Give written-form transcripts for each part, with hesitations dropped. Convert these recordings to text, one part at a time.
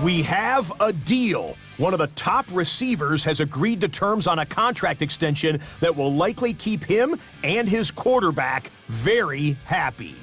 We have a deal. One of the top receivers has agreed to terms on a contract extension that will likely keep him and his quarterback very happy.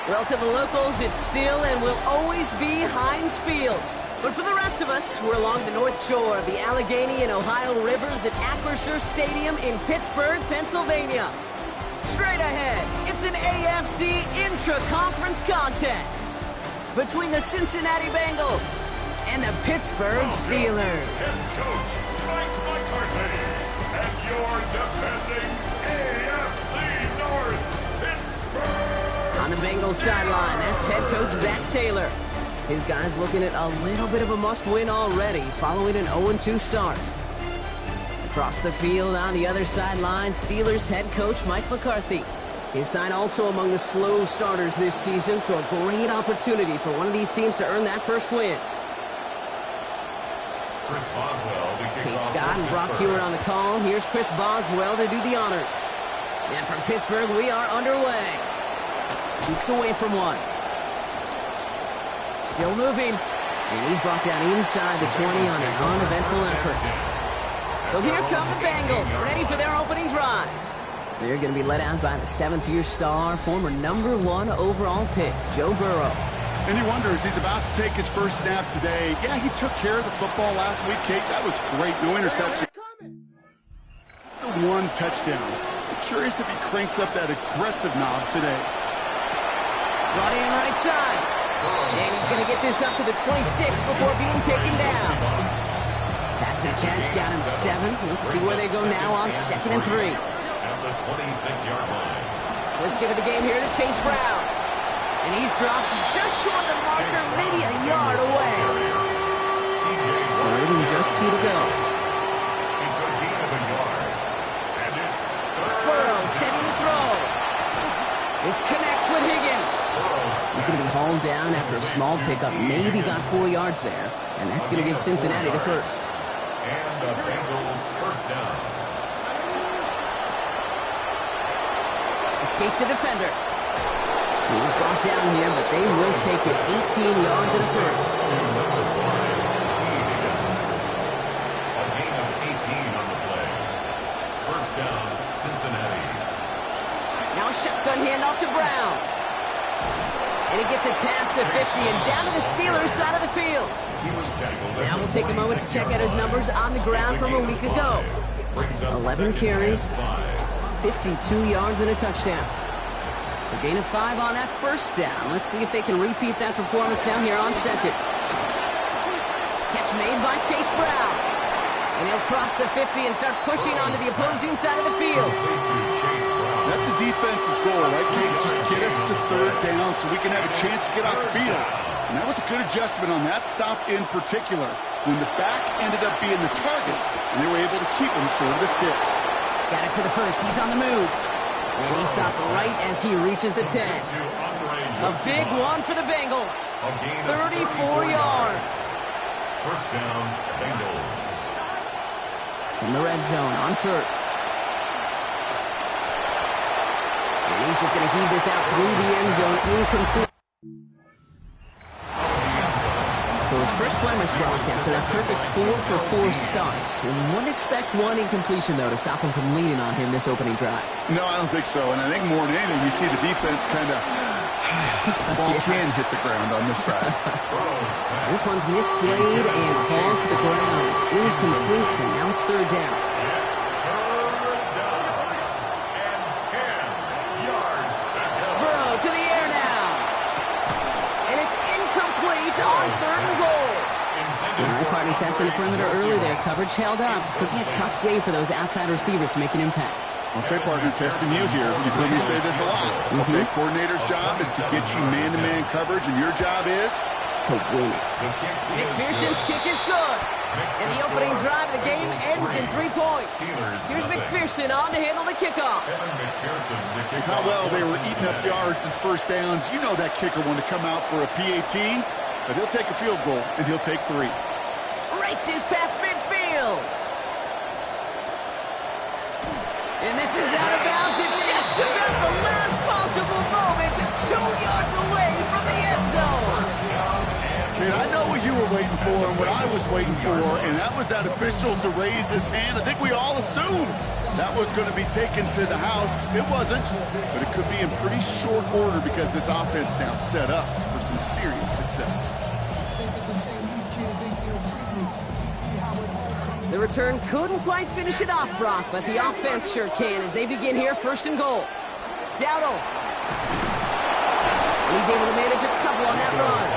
Well, to the locals, it's still and will always be Heinz Field. But for the rest of us, we're along the north shore of the Allegheny and Ohio rivers at Acrisure Stadium in Pittsburgh, Pennsylvania. Straight ahead, it's an AFC intra-conference contest between the Cincinnati Bengals and the Pittsburgh Steelers. Head coach Mike McCarthy and your defending AFC North Pittsburgh. On the Bengals sideline, that's head coach Zach Taylor. His guys looking at a little bit of a must-win already following an 0-2 start. Across the field on the other sideline, Steelers head coach Mike McCarthy. His side also among the slow starters this season, so a great opportunity for one of these teams to earn that first win. Chris Boswell, Pete Scott and Brock Hewitt on the call. Here's Chris Boswell to do the honors. And from Pittsburgh, we are underway. Jukes away from one. Still moving. And he's brought down inside the 20 on an uneventful effort. So here come the Bengals, ready for their opening drive. They're going to be led out by the seventh-year star, former #1 overall pick, Joe Burrow. And he wonders, he's about to take his first snap today. Yeah, he took care of the football last week, Kate. That was great. No interception. Still one touchdown. I'm curious if he cranks up that aggressive knob today. Brought in right side. And he's going to get this up to the 26 before being taken down. Pass and catch got him 7. Let's see where they go now on 2nd and 3. At the 26-yard line. Let's give it the game here to Chase Brown. And he's dropped just short of the marker, maybe a yard away. 3rd and just 2 to go. It's a gain of a yard. And it's Burrow setting the throw. This connects with Higgins. He's going to be hauled down after a small pickup. Maybe got 4 yards there. And that's going to give Cincinnati the first. And the Bengals first down. Escapes a defender. He's brought down here, but they will take it 18 yards in the first. A gain of 18 on the play. First down, Cincinnati. Now a shotgun handoff to Brown. And he gets it past the 50 and down to the Steelers side of the field. He was tackled. Now we'll take a moment to check out his numbers on the ground from a week ago. 11 carries, 52 yards and a touchdown. So gain of 5 on that first down. Let's see if they can repeat that performance down here on 2nd. Catch made by Chase Brown. And he'll cross the 50 and start pushing onto the opposing side of the field. That's a the defense's goal, right, Kate? Just get us to third down so we can have a chance to get off the field. And that was a good adjustment on that stop in particular, when the back ended up being the target, and they were able to keep him short of the sticks. Got it for the first. He's on the move. And he stops right as he reaches the 10. A big one for the Bengals. 34 yards. First down, Bengals. In the red zone on first. And he's just going to heave this out through the end zone, incomplete. So his first blemish block after that perfect 4-for-4 starts. And wouldn't expect one incompletion, though, to stop him from leaning on him this opening drive. No, I don't think so. And I think more than anything, you see the defense kind of ball can hit the ground on this side. This one's misplayed and falls to the ground. Incomplete, and now it's third down. Burrow to the air now. And it's incomplete on third and goal. All right, partner testing the perimeter early there. Coverage held up. Could be a tough day for those outside receivers to make an impact. Okay, partner, testing you here. You've heard me say this a lot. Okay, coordinator's job is to get you man-to-man coverage, and your job is to win it. McPherson's kick is good. And the opening drive of the game ends in 3 points. Here's McPherson on to handle the kickoff. How well they were eating up yards and first downs. You know that kicker wanted to come out for a PAT, but he'll take a field goal, and he'll take 3. Races past midfield. And this is out of bounds at just about the last possible moment, 2 yards away from the end zone. Okay, I know what you were waiting for and what I was waiting for, and that was that official to raise his hand. I think we all assumed that was going to be taken to the house. It wasn't, but it could be in pretty short order because this offense now set up for some serious success. The return couldn't quite finish it off, Brock, but the offense sure can as they begin here, first and goal. Dowdle. And he's able to manage a couple on that run.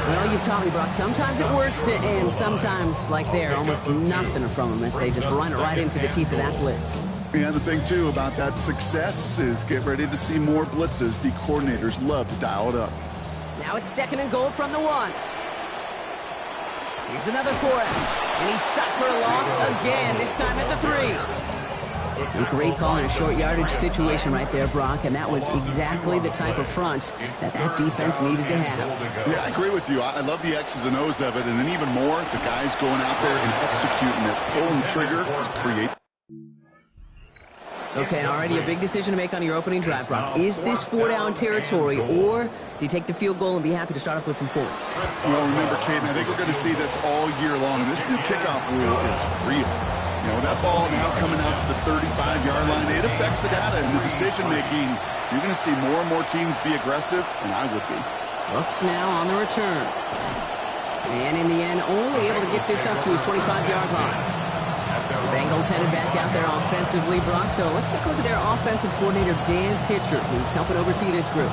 Well, you've taught me, Brock, sometimes it works, and sometimes, like there, almost nothing from them as they just run it right into the teeth of that blitz. Yeah, the thing, too, about that success is get ready to see more blitzes. The coordinators love to dial it up. Now it's second and goal from the 1. Here's another for him. And he's stuck for a loss again, this time at the 3. A great call in a short yardage situation right there, Brock, and that was exactly the type of front that defense needed to have. Yeah, I agree with you. I love the X's and O's of it, and then even more, the guys going out there and executing it, pulling the trigger to create. Okay, already a big decision to make on your opening drive, Brock. Is this 4-down territory, or do you take the field goal and be happy to start off with some points? Well, remember, Kate, I think we're going to see this all year long, and this new kickoff rule is real. You know, that ball now coming out to the 35-yard line, it affects the data and the decision-making. You're going to see more and more teams be aggressive, and I would be. Brooks now on the return. And in the end, only able to get this up to his 25-yard line. The Bengals headed back out there offensively, Brock. So let's take a look at their offensive coordinator, Dan Pitcher, who's helping oversee this group.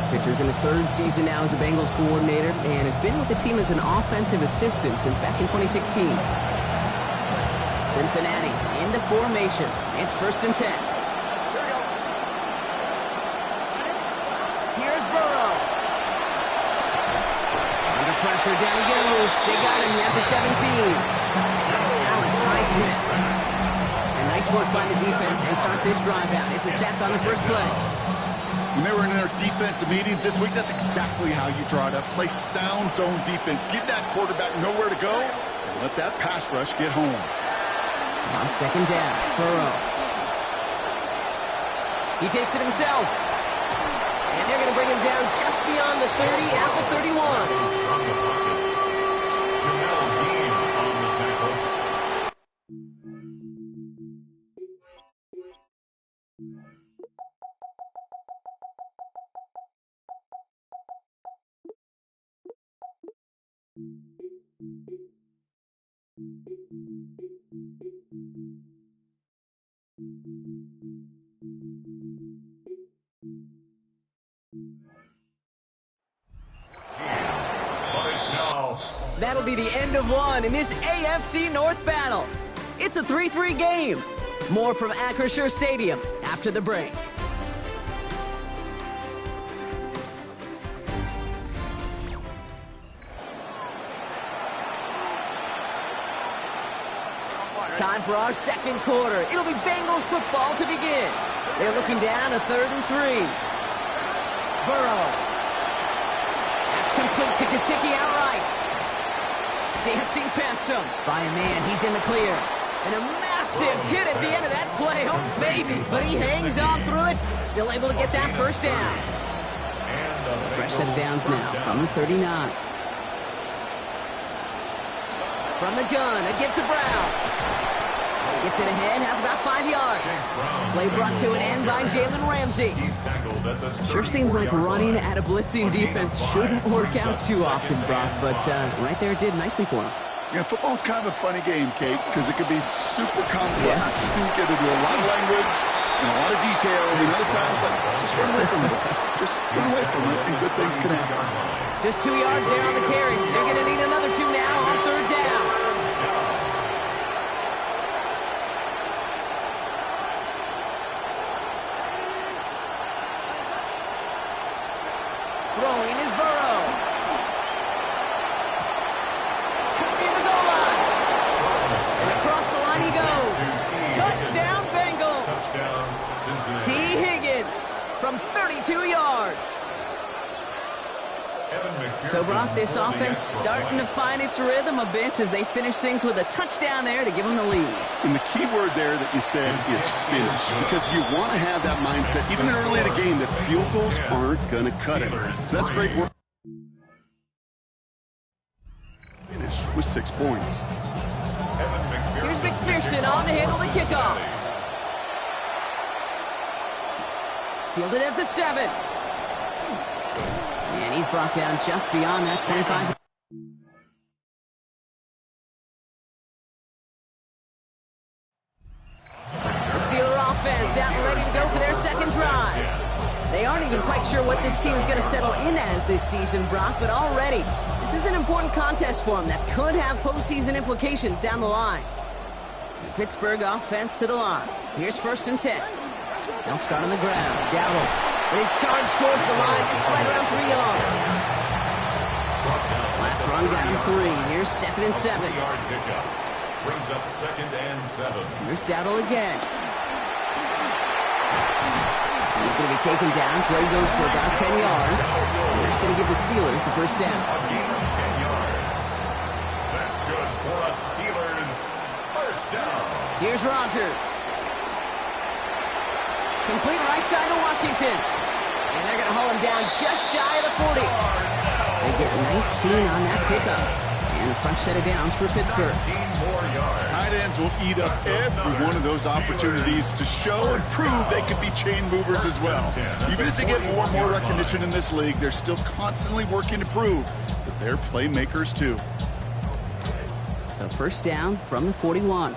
Pitcher's in his 3rd season now as the Bengals coordinator and has been with the team as an offensive assistant since back in 2016. Cincinnati in the formation. It's 1st and 10. Here's Burrow. Under pressure, down he goes. They got him at the 17. Highsmith. A nice work by the defense to start this drive out. It's a sack on the first play. When they were in their defensive meetings this week, that's exactly how you draw it up. Play sound zone defense. Give that quarterback nowhere to go and let that pass rush get home. On second down, Burrow. He takes it himself. And they're going to bring him down just beyond the 30 at the 31. That'll be the end of one in this AFC North battle. It's a 3-3 game. More from Acrisure Stadium after the break. Time for our second quarter. It'll be Bengals football to begin. They're looking down a 3rd and 3. Burrow. That's complete to Gesicki outright. Dancing past him by a man. He's in the clear. And a massive hit at the end of that play. Oh, baby. But he hangs on through it. Still able to get that first down. So fresh set of downs now from the 39. From the gun, a give to Brown. Gets it ahead, has about 5 yards. Play brought to an end by Jalen Ramsey. Sure seems like running at a blitzing defense shouldn't work out too often, Brock, but right there it did nicely for him. Yeah, football's kind of a funny game, Kate, because it could be super complex. You can get into a lot of language and a lot of detail, and other times, like, just run away from the blitz. Just run away from it, and good things can happen. Just 2 yards there on the carry. They're going to need another 2 now on 3rd down. Throwing is Burrow. Near the goal line. And across the line he goes. Touchdown Bengals. Touchdown Cincinnati. T. Higgins from 32 yards. So, Brock, this offense starting to find its rhythm a bit as they finish things with a touchdown there to give them the lead. And the key word there that you said is finish, because you want to have that mindset, even early in the game, that field goals aren't going to cut it. So that's great work. Finish with 6 points. Here's McPherson on to handle the kickoff. Fielded at the 7. And he's brought down just beyond that 25. The Steeler offense out and ready to go for their second drive. They aren't even quite sure what this team is going to settle in as this season, Brock, but already this is an important contest for them that could have postseason implications down the line. The Pittsburgh offense to the line. Here's 1st and 10. They'll start on the ground. Dowdle. And he's charged towards the line. It's right around 3 yards. Last run got him 3. Here's 2nd and 7. Brings up 2nd and 7. Here's Dowdle again. He's going to be taken down. Play goes for about 10 yards. And that's going to give the Steelers the first down. A gain of 10 yards. That's good for a Steelers first down. Here's Rodgers. Complete right side to Washington. And they're going to haul him down just shy of the 40. They get 19 on that pickup. And a fresh set of downs for Pittsburgh. 13 more yards. Tight ends will eat up every one of those opportunities to show and prove they can be chain movers as well. Even as they get more and more recognition in this league, they're still constantly working to prove that they're playmakers too. So first down from the 41.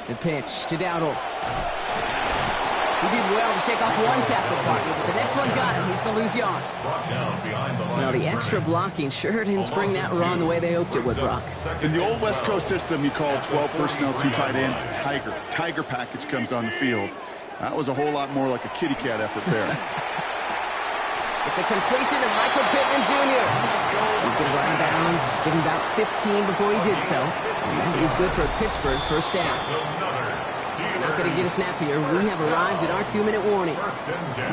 The pitch to Dowdle. He did well to shake off one tackle partner, but the next one got him. He's going to lose yards. Well, the extra blocking sure didn't spring that run the way they hoped it would, Brock. In the old West Coast system, you call 12 personnel, 2 tight ends, Tiger. Tiger package comes on the field. That was a whole lot more like a kitty cat effort there. It's a completion to Michael Pittman Jr. He's going to go out of bounds, give him about 15 before he did so. And that is good for a Pittsburgh first down. Not going to get a snap here. We have arrived at our 2-minute warning.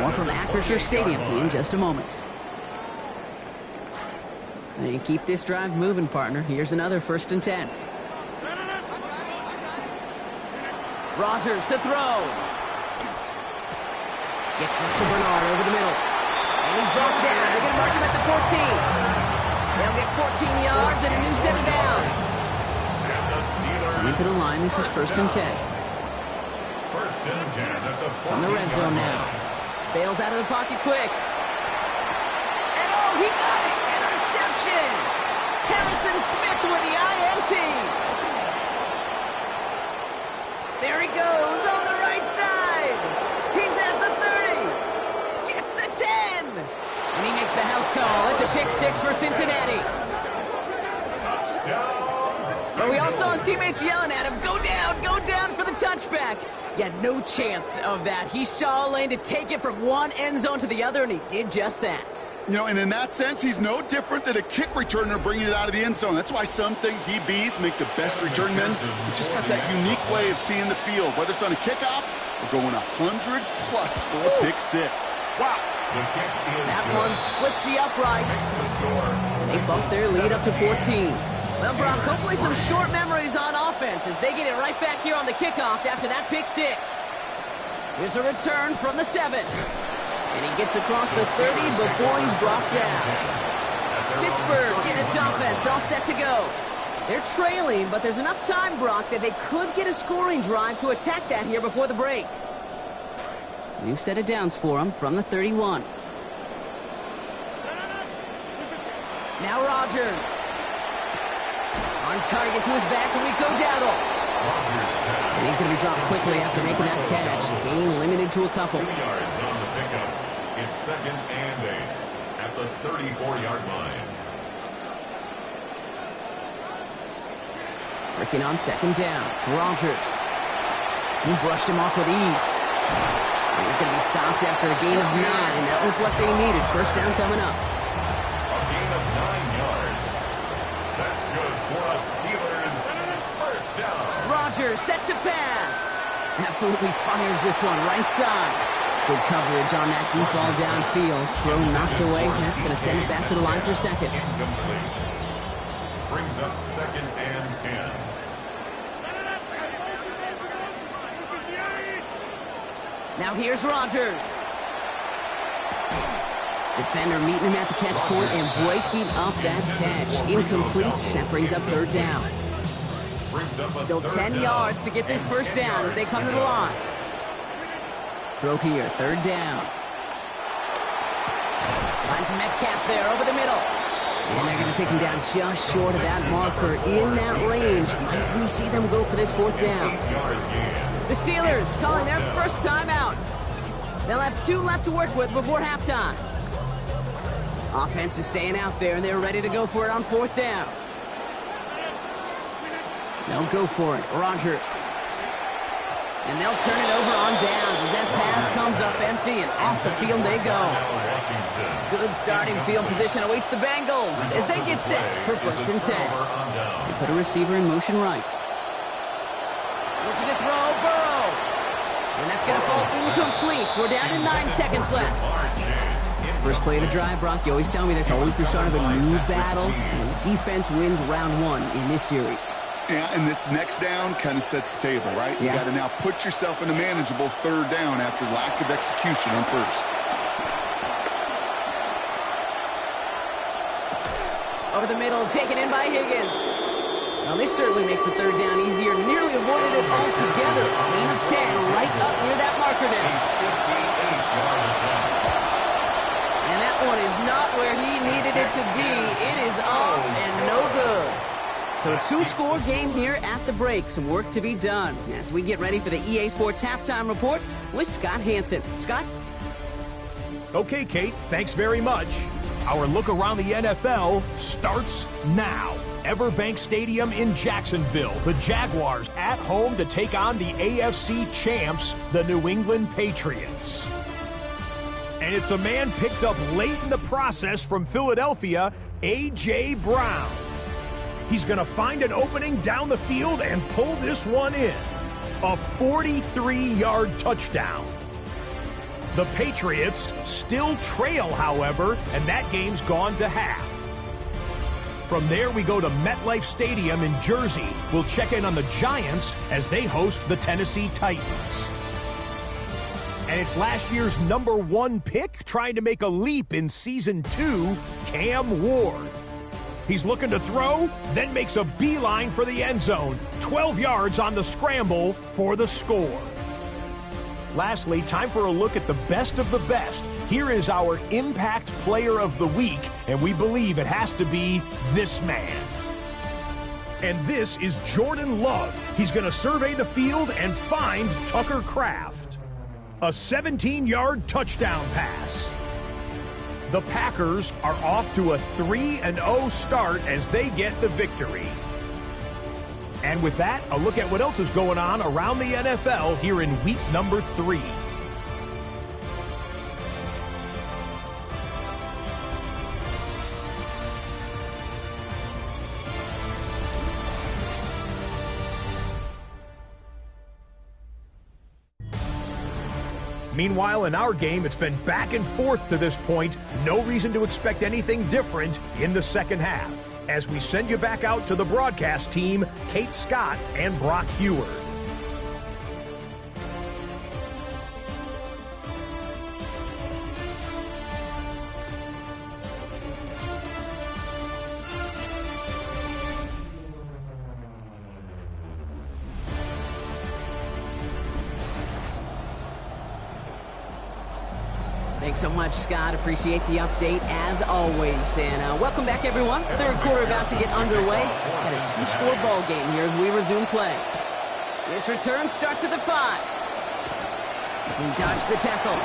More from Acrisure Stadium in just a moment. And keep this drive moving, partner. Here's another 1st and 10. Rodgers to throw. Gets this to Bernard over the middle. And he's brought down. They're going to mark him at the 14. They'll get 14 yards and a new set of downs. Coming to the line, this is 1st and 10. First and 10 at the 14. On the red zone now. Bails out of the pocket quick. And oh, he got it! Interception! Harrison Smith with the INT. There he goes on the right side. He's at the 30. Gets the 10. And he makes gets the house call. It's a pick six for Cincinnati. Touchdown. But we all saw his teammates yelling at him, go down for the touchback. He had no chance of that. He saw a lane to take it from one end zone to the other, and he did just that. You know, and in that sense, he's no different than a kick returner bringing it out of the end zone. That's why some think DBs make the best return men. They just got that unique way of seeing the field, whether it's on a kickoff or going 100+ for a pick six. Wow. That one splits the uprights. They bump their lead up to 14. Well, Brock, hopefully some short memories on offense as they get it right back here on the kickoff after that pick six. Here's a return from the 7. And he gets across the 30 before he's brought down. Pittsburgh in its offense, all set to go. They're trailing, but there's enough time, Brock, that they could get a scoring drive to attack that here before the break. New set of downs for them from the 31. Now Rodgers. On target to his back, and we go Dowdle. And he's going to be dropped quickly after making that catch. Gain limited to a couple. 2 yards on the pickup. It's 2nd and 8 at the 34-yard line. Working on 2nd down. Rodgers. He brushed him off with ease. And he's going to be stopped after a gain of 9. That was what they needed. First down coming up. A gain of 9 yards. That's good for us Steelers. First down. Rodgers set to pass. Absolutely fires this one right side. Good coverage on that deep ball downfield. Throw knocked away. That's going to send it back to the line for 2nd. Incomplete. Brings up 2nd and 10. Now here's Rodgers. Defender meeting him at the catch point and breaking up that catch. Incomplete. That brings up 3rd down. Still 10 yards to get this first down as they come to the line. Throw here, 3rd down. Finds Metcalf there over the middle. And they're going to take him down just short of that marker in that range. Might we see them go for this 4th down? The Steelers calling their first timeout. They'll have 2 left to work with before halftime. Offense is staying out there, and they're ready to go for it on 4th down. They'll go for it. Rodgers. And they'll turn it over on downs as that pass comes up empty, and off the field they go. Good starting field position awaits the Bengals as they get set for 1st and 10. They put a receiver in motion right. Looking to throw, Burrow. And that's going to fall incomplete. We're down to 9 seconds left. First play of the drive, Brock, you always tell me that's always the start of a new battle, and defense wins round 1 in this series. Yeah, and this next down kind of sets the table, right? You got to now put yourself in a manageable 3rd down after lack of execution on 1st. Over the middle, taken in by Higgins. Now this certainly makes the 3rd down easier. Nearly avoided it altogether. Gain of 10 right up near that marker now. And that one is not where he needed it to be. It is off and no good. So a 2-score game here at the break. Some work to be done as we get ready for the EA Sports Halftime Report with Scott Hansen. Scott? Okay, Kate, thanks very much. Our look around the NFL starts now. Everbank Stadium in Jacksonville. The Jaguars at home to take on the AFC champs, the New England Patriots. And it's a man picked up late in the process from Philadelphia, A.J. Brown. He's going to find an opening down the field and pull this one in. A 43-yard touchdown. The Patriots still trail, however, and that game's gone to half. From there, we go to MetLife Stadium in Jersey. We'll check in on the Giants as they host the Tennessee Titans. And it's last year's #1 pick trying to make a leap in Season 2, Cam Ward. He's looking to throw, then makes a beeline for the end zone. 12 yards on the scramble for the score. Lastly, time for a look at the best of the best. Here is our Impact Player of the Week, and we believe it has to be this man. And this is Jordan Love. He's going to survey the field and find Tucker Kraft. A 17-yard touchdown pass. The Packers are off to a 3-0 start as they get the victory. And with that, a look at what else is going on around the NFL here in week number 3. Meanwhile, in our game, it's been back and forth to this point. No reason to expect anything different in the second half. As we send you back out to the broadcast team, Kate Scott and Brock Heward. Thanks so much, Scott. Appreciate the update, as always. And welcome back, everyone. Third quarter about to get underway. Got a 2-score ball game here as we resume play. This return starts at the 5. We dodge the tackle.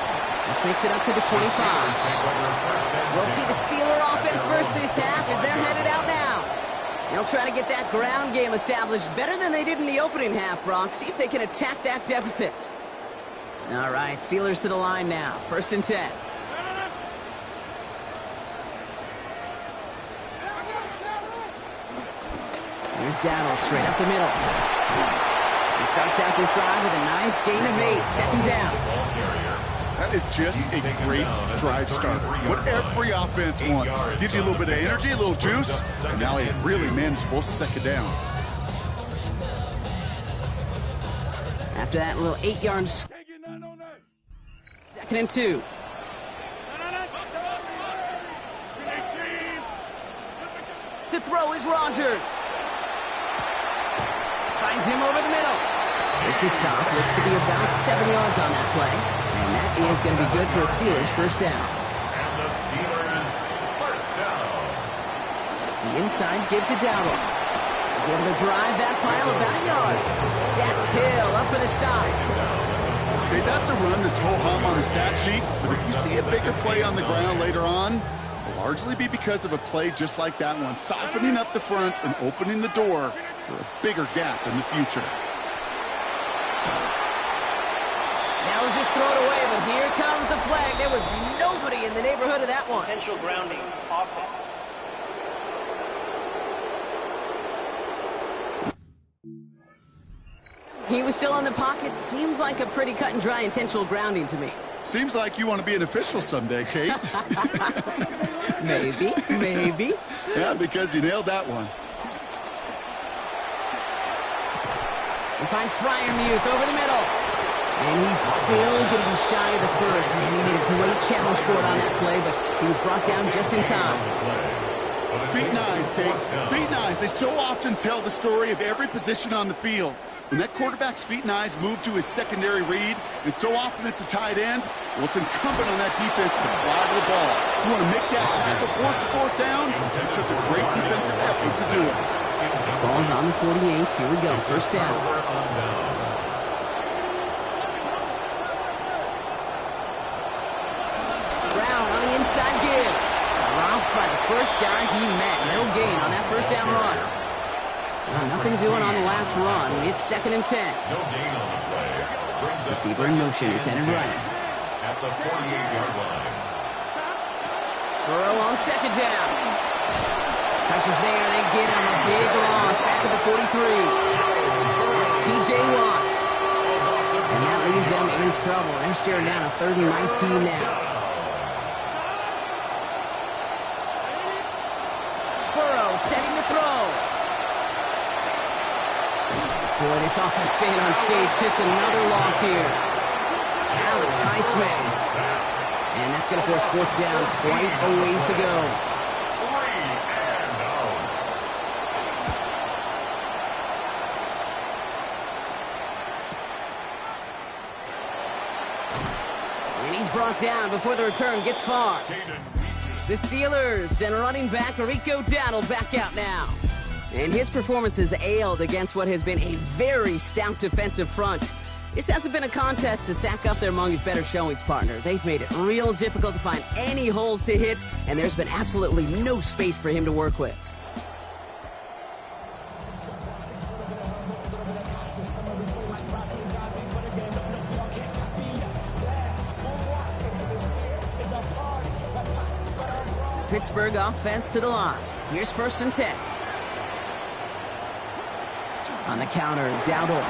This makes it up to the 25. We'll see the Steeler offense first this half as they're headed out now. They'll try to get that ground game established better than they did in the opening half, Brock. See if they can attack that deficit. All right, Steelers to the line now. 1st and 10. Here's Dowdle straight up the middle. He starts out this drive with a nice gain of 8. 2nd down. That is just a great drive starter. What every offense wants. Gives you a little bit of energy, a little juice, and now a really manageable 2nd down. After that little 8-yard... 2nd and 2. To throw is Rodgers. Finds him over the middle. There's the stop. Looks to be about 7 yards on that play. And that is going to be good for the Steelers' 1st down. And the Steelers' 1st down. The inside give to Dowdle. He's able to drive that pile about a yard. Dax Hill up for the stop. Okay, that's a run that's ho-hum on the stat sheet, but if you see a bigger play on the ground later on, it'll largely be because of a play just like that one, softening up the front and opening the door for a bigger gap in the future. Now we'll just throw it away, but here comes the flag. There was nobody in the neighborhood of that one. Potential grounding, offense. He was still in the pocket. Seems like a pretty cut and dry intentional grounding to me. Seems like you want to be an official someday, Kate. Maybe. Yeah, because you nailed that one. He finds Freiermuth over the middle. And he's still going to be shy of the first. Man, he made a great challenge for it on that play, but he was brought down just in time. Feet and eyes, Kate. Feet and eyes. They so often tell the story of every position on the field. When that quarterback's feet and eyes move to his secondary read, and so often it's a tight end, well, it's incumbent on that defense to fly to the ball. You want to make that tackle, force the 4th down? It took a great defensive effort to do it. Ball's on the 48. Here we go. 1st down. Brown on the inside give. Robbed by the first guy he met. No gain on that 1st down run. Nothing doing on the last run. It's 2nd and 10. No gain on the play. Receiver in motion. He's headed right. At the 48-yard line. Burrow on 2nd down. Pressure's there. They get him. A big loss back at the 43. That's T.J. Watt. And that leaves them in trouble. They're staring down a 3rd and 19 now. Burrow setting the throw. Boy, this offense staying on skates. Hits another loss here. Alex Highsmith. And that's going to force 4th down. Quite a ways to go. 3 and out. And he's brought down before the return gets far. The Steelers and running back Rico Dowdle back out now. And his performance has ailed against what has been a very stout defensive front. This hasn't been a contest to stack up there among his better showings, partner. They've made it real difficult to find any holes to hit, and there's been absolutely no space for him to work with. Pittsburgh offense to the line. Here's 1st and 10. On the counter, Dowdle.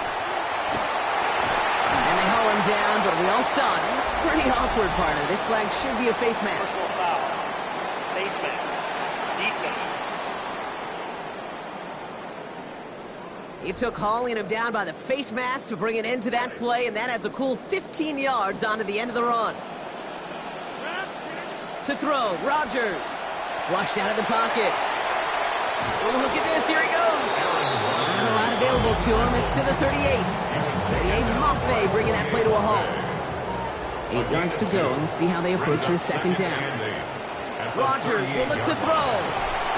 And they haul him down, but we all saw it. It's pretty awkward, partner. This flag should be a face mask. Personal foul. Face mask. Defense. It took hauling him down by the face mask to bring an end to that play, and that adds a cool 15 yards onto the end of the run. To throw, Rodgers. Flushed out of the pocket. Oh, look at this. Here he goes. Not a lot available to him. It's to the 38. 38, Maffei bringing that play to a halt. 8 yards to go. Let's see how they approach this 2nd down. Rodgers will look to throw.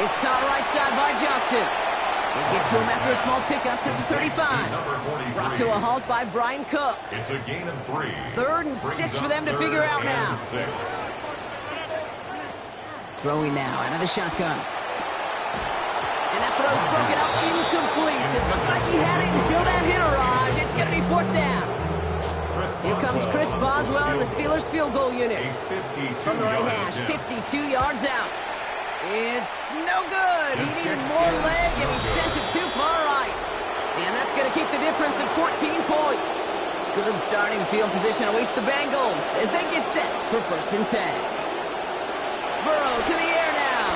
It's caught right side by Johnson. They get to him after a small pickup to the 35. Brought to a halt by Brian Cook. It's a gain of 3. 3rd and 6 for them to figure out now. Throwing now out of the shotgun. And that throw's broken up, incomplete. It looked like he had it until that hit arrived. It's going to be 4th down. Here comes Chris Boswell in the Steelers field goal unit. From the right hash, 52 yards out. It's no good. He needed more leg, and he sent it too far right. And that's going to keep the difference at 14 points. Good starting field position awaits the Bengals as they get set for 1st and 10. Burrow to the air now.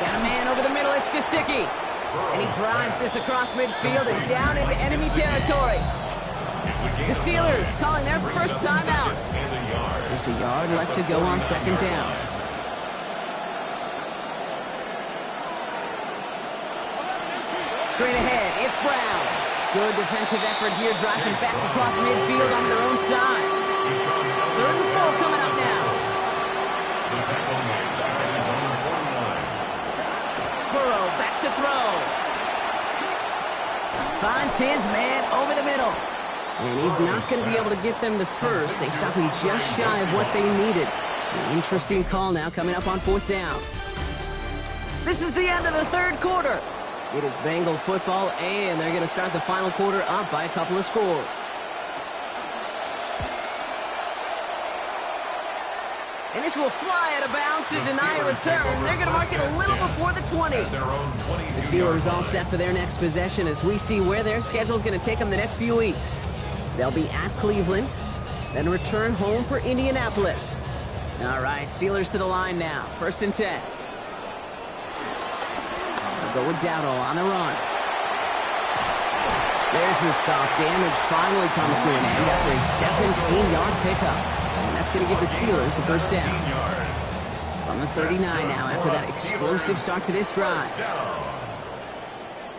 Got a man over the middle. It's Gesicki. And he drives this across midfield and down into enemy territory. The Steelers calling their first timeout. Just a yard left to go on 2nd down. Straight ahead, it's Brown. Good defensive effort here. Drives him back across midfield on their own side. 3rd and 4 coming up now. Burrow back to throw. Finds his man over the middle. And he's not going to be able to get them the first. They stop him just shy of what they needed. An interesting call now coming up on 4th down. This is the end of the 3rd quarter. It is Bengal football, and they're going to start the final quarter up by a couple of scores. And this will fly out of bounds to deny a return. They're going to mark it a little before the 20. The Steelers all set for their next possession as we see where their schedule is going to take them the next few weeks. They'll be at Cleveland, then return home for Indianapolis. All right, Steelers to the line now. 1st and 10. They'll go with Dowdle on the run. There's the stop. Damage finally comes to an end after a 17-yard pickup. And that's going to give the Steelers the 1st down. On the 39 now after that explosive start to this drive.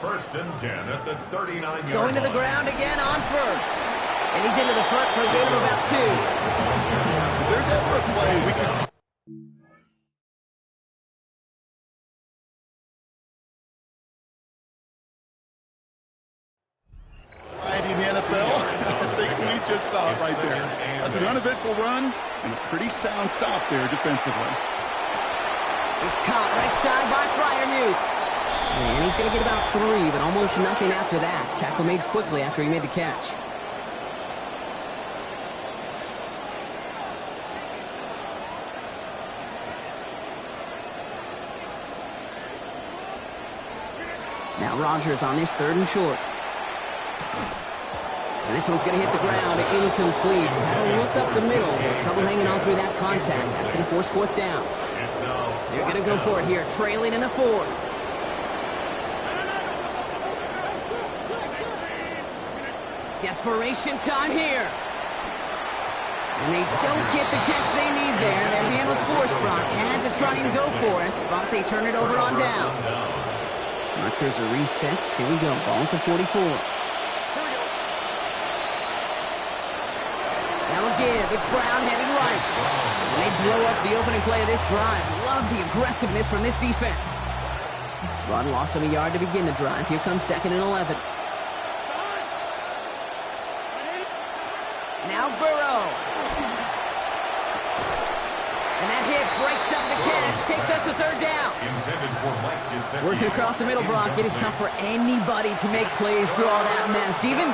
1st and 10 at the 39-yard line. Going to the ground again on 1st. And he's into the front for a gain of about 2. If there's ever a play we can... in the NFL, I think we just saw it right there. That's an uneventful run and a pretty sound stop there defensively. It's caught right side by Freiermuth. And he's going to get about 3, but almost nothing after that. Tackle made quickly after he made the catch. Now Rodgers on this 3rd and short. And this one's going to hit the ground, incomplete. Had to look up the middle, but trouble hanging on through that contact. That's going to force 4th down. They're going to go for it here, trailing in the 4th. Desperation time here. And they don't get the catch they need there. Their hand was forced, Brock. Had to try and go for it, but they turn it over on downs. Markers are reset. Here we go, ball at the 44. Give. It's Brown headed right. And they blow up the opening play of this drive. Love the aggressiveness from this defense. Run lost him a yard to begin the drive. Here comes 2nd and 11. breaks up the catch, takes us to third down. Intended for Mike Gesicki. Working across the middle, Brock, it is tough for anybody to make plays through all that mess, even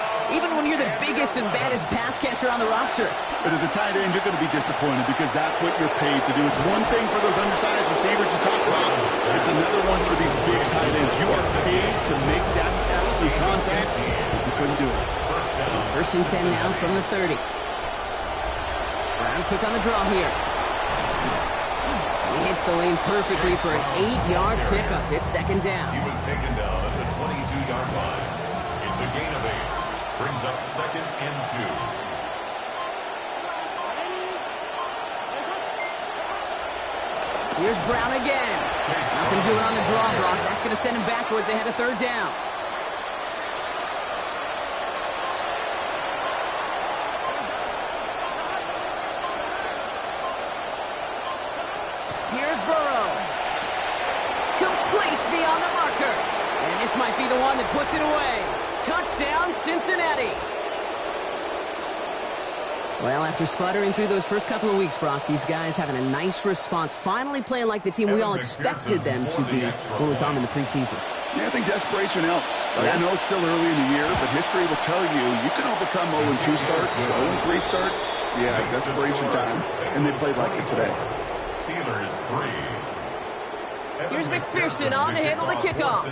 when you're the biggest and baddest pass catcher on the roster. But as a tight end, you're going to be disappointed because that's what you're paid to do. It's one thing for those undersized receivers you talk about. It's another one for these big tight ends. You are paid to make that absolute contact. You couldn't do it. First and 10 now from the 30. Brown quick on the draw here. He hits the lane perfectly for an 8-yard pickup. It's second down. He was taken down at the 22-yard line. It's a gain of 8. Brings up second and 2. Here's Brown again. Nothing doing on the draw, Brock. That's going to send him backwards ahead of third down. Here's Burrow. Complete beyond the marker. And this might be the one that puts it away. Touchdown, Cincinnati. Well, after sputtering through those first couple of weeks, Brock, these guys having a nice response, finally playing like the team we all expected them to be when we saw them in the preseason. Yeah, I think desperation helps. I know it's still early in the year, but history will tell you you can overcome 0-2 starts, 0-3 starts. Yeah, desperation time. And they played like it today. Steelers 3. Here's McPherson on to handle the kickoff.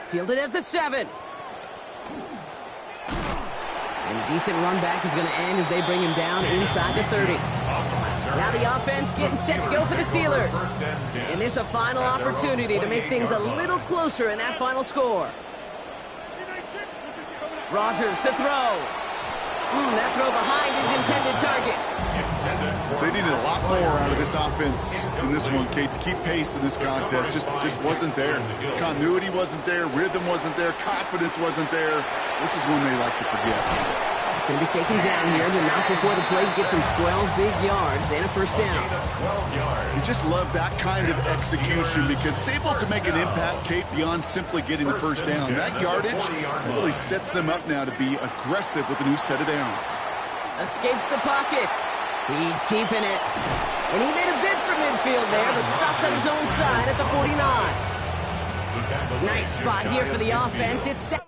Fielded at the 7. And a decent run back is going to end as they bring him down inside the 30. Now the offense getting set to go for the Steelers. And this a final opportunity to make things a little closer in that final score. Rodgers to throw. That throw behind his intended target. They needed a lot more out of this offense in this one, Kate, to keep pace in this contest. Just wasn't there. Continuity wasn't there. Rhythm wasn't there. Confidence wasn't there. This is one they like to forget. It's going to be taken down here, but not before the play gets him 12 big yards and a first down. You just love that kind of execution because it's able to make an impact, Kate, beyond simply getting the first down. That yardage really sets them up now to be aggressive with a new set of downs. Escapes the pocket. He's keeping it. And he made a bid for midfield there, but stopped on his own side at the 49. Nice spot here for the offense. It's set.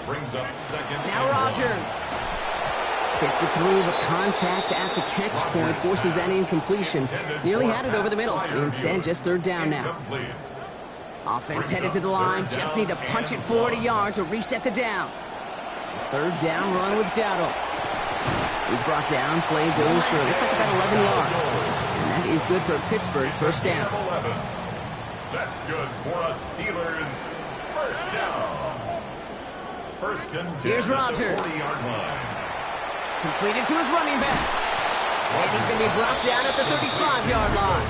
Brings up second. Now Rodgers. Fits it through, but contact at the catch point forces that incompletion. Nearly had it over the middle. Instead, just third down now. Offense headed to the line. Just need to punch it 40 yards to reset the downs. Third down run with Dowdle. He's brought down. Play goes for, looks like about 11 yards. And that is good for Pittsburgh. First down. 11. That's good for a Steelers first down. First and 10. Here's Rodgers. 40-yard line. Completed to his running back. And he's going to be brought down at the 35-yard line.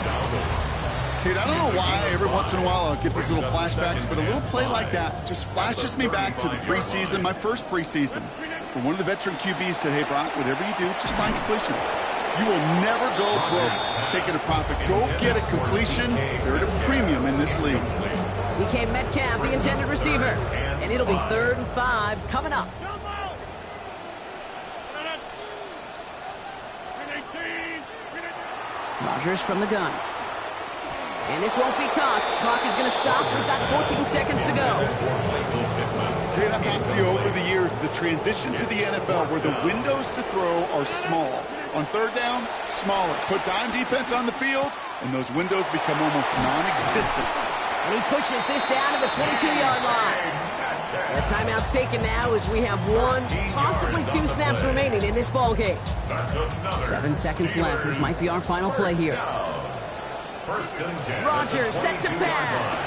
Kid, I don't know why every once in a while I'll get these little flashbacks, but a little play like that just flashes me back to the preseason, my first preseason, where one of the veteran QBs said, hey, Brock, whatever you do, just find completions. You will never go broke taking a profit. Go get a completion. They're at a premium in this league. DK Metcalf, the intended receiver. And it'll be 3rd and 5 coming up. Rodgers from the gun. And this won't be caught. Clock is going to stop. We've got 14 seconds to go. Kate, I've talked to you over the years, the transition to the NFL where the windows to throw are small. On third down, smaller. Put dime defense on the field, and those windows become almost non-existent. And he pushes this down to the 22-yard line. The timeout's taken now as we have 1, possibly 2 snaps remaining in this ballgame. 7 seconds left. This might be our final play here. Rodgers set to pass.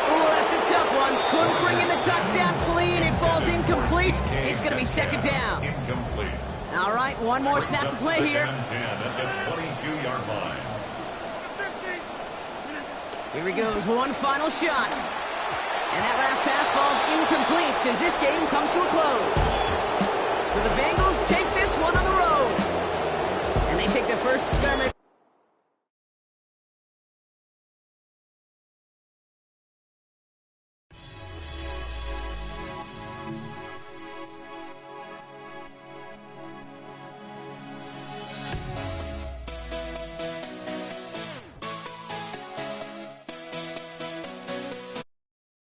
Oh, that's a tough one. Couldn't bring in the touchdown clean. It falls incomplete. It's going to be second down. Incomplete. All right, one more snap to play here. Second and 10 at the 22-yard line. Here he goes, one final shot. And that last pass falls incomplete as this game comes to a close. So the Bengals take this one on the road.